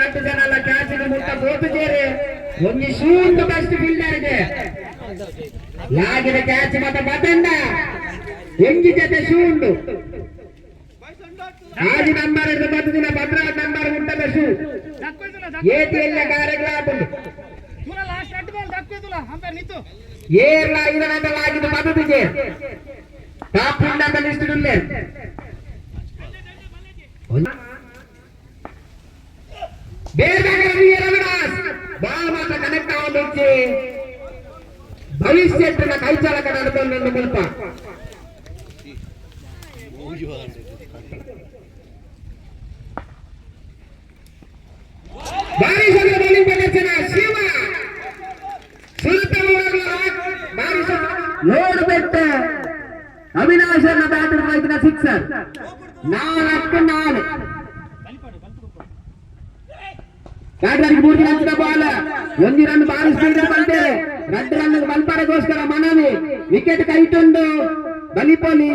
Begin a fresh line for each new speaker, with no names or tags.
ರಟ್ಟು ಜನ ಎಲ್ಲ ಕ್ಯಾಚಿನ ಮುಟ್ಟ ಬೋತುಚೇರಿ ಒಂದು ಶೂಂದು ಬೆಸ್ಟ್ ಫೀಲ್ಡರ್ ಇದೆ ಲಾಗಿನ ಕ್ಯಾಚ್ ಮತ್ತೆ ಬತಂಡ ಎಂಜಿ ಜೊತೆ ಶೂಂಡು ಆದಿ ನಂಬರ್ ಇದ್ದು ಬರ್ತದಿನ ಭದ್ರಾ ನಂಬರ್ ಉಂಟದ ಶೂ ಏತಿಯಲ್ಲ ಕಾರ್ಯಕ್ರಮ ಏರ್ಲ ಇದರಂತ ಲಾಗಿದ್ದು ಬದುದಿಗೆ ಟಾಪ್ ಫೀಲ್ಡರ್ ಲಿಸ್ಟ್ ಉಳ್ಳೆ ಬಾಲ್ ಮಾತ್ರ ಕನೆಕ್ಟ್ ಆಗೋದು ಭವಿಷ್ಯದ ಕೈ ಚಾಲಕ ನಡೆದೊಂದು ಮುಲ್ಪ ಭಾರಿ ಸಲ ಬೌಲಿಂಗ್ ಪ್ರದರ್ಶನ ಶಿವ ನೋಡ್ಬಿಟ್ಟು ಅವಿನಾಶನ ಬ್ಯಾಟರ್ ರೈತನ ಸಿಕ್ಸರ್ 4-4 ಬ್ಯಾಟರ್ಗೆ 3 run ball 1 run ball speed ಬಂತೆ 2 ರನ್ ಬಲ್ಪಾರಗೋಸ್ಕರ ಮನವಿ ವಿಕೆಟ್ ಕೈಟೊಂದು ಬಲಿಪೋಲಿ